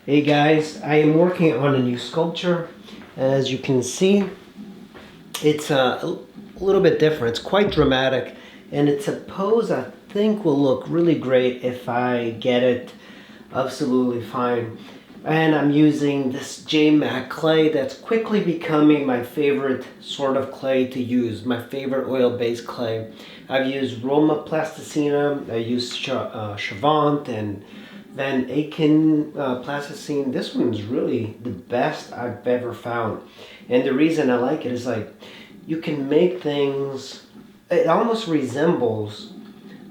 Hey guys, I am working on a new sculpture. As you can see, it's a little bit different. It's quite dramatic, and it's a pose I think will look really great if I get it absolutely fine. And I'm using this JMac clay that's quickly becoming my favorite sort of clay to use, my favorite oil-based clay. I've used Roma Plasticina, I used Chavant and Van Aken Plasticine. This one's really the best I've ever found. And the reason I like it is like, you can make things, it almost resembles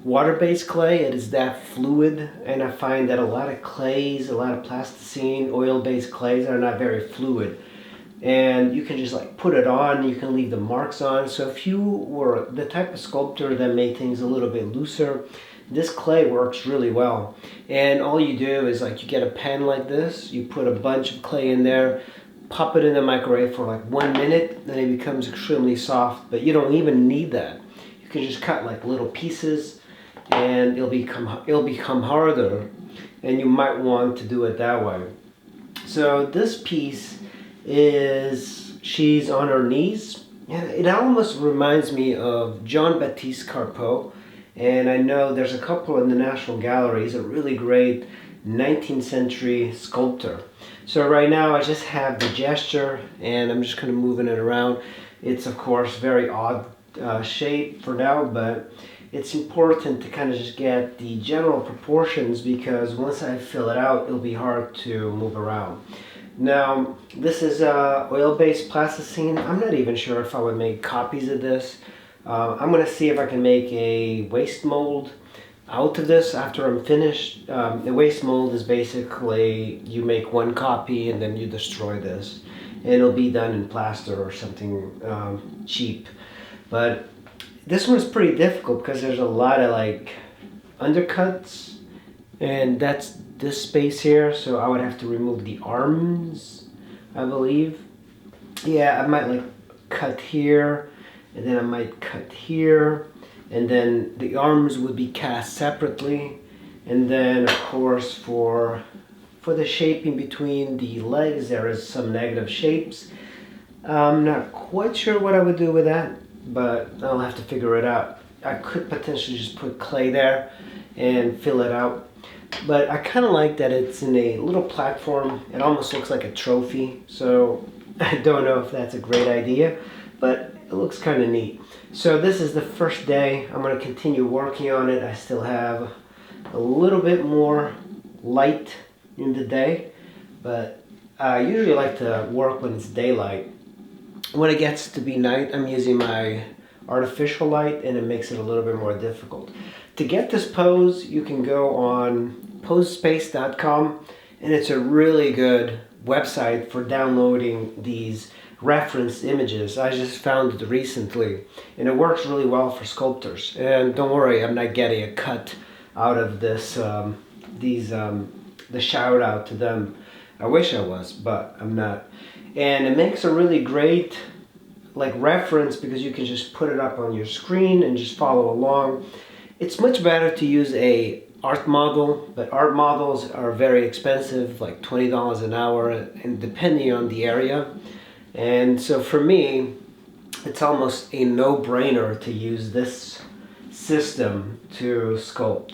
water-based clay. It is that fluid, and I find that a lot of clays, a lot of plasticine, oil-based clays are not very fluid. And you can just like put it on, you can leave the marks on. So if you were the type of sculptor that made things a little bit looser, this clay works really well. And all you do is like, you get a pen like this, you put a bunch of clay in there, pop it in the microwave for like 1 minute, then it becomes extremely soft. But you don't even need that. You can just cut like little pieces and it'll become harder, and you might want to do it that way. So this piece is, she's on her knees, and it almost reminds me of Jean-Baptiste Carpeaux. And I know there's a couple in the National Gallery. He's a really great 19th century sculptor. So right now I just have the gesture and I'm just kind of moving it around. It's of course very odd shape for now, but it's important to kind of just get the general proportions, because once I fill it out, it'll be hard to move around. Now, this is oil-based plasticine. I'm not even sure if I would make copies of this. I'm going to see if I can make a waste mold out of this after I'm finished. The waste mold is basically, you make one copy and then you destroy this. And it'll be done in plaster or something cheap. But this one's pretty difficult because there's a lot of like undercuts, and that's this space here, so I would have to remove the arms, I believe. Yeah, I might like cut here, and then I might cut here, and then the arms would be cast separately. And then of course for the shaping between the legs, there is some negative shapes. I'm not quite sure what I would do with that, but I'll have to figure it out. I could potentially just put clay there and fill it out. But I kind of like that it's in a little platform. It almost looks like a trophy. So I don't know if that's a great idea, but it looks kind of neat. So this is the first day. I'm going to continue working on it. I still have a little bit more light in the day, but I usually like to work when it's daylight. When it gets to be night, I'm using my artificial light, and it makes it a little bit more difficult. To get this pose, you can go on posespace.com, and it's a really good website for downloading these reference images. I just found it recently, and it works really well for sculptors. And don't worry, I'm not getting a cut out of this, the shout out to them. I wish I was, but I'm not. And it makes a really great like reference, because you can just put it up on your screen and just follow along. It's much better to use a art model, but art models are very expensive, like $20 an hour, and depending on the area. And so for me, it's almost a no-brainer to use this system to sculpt.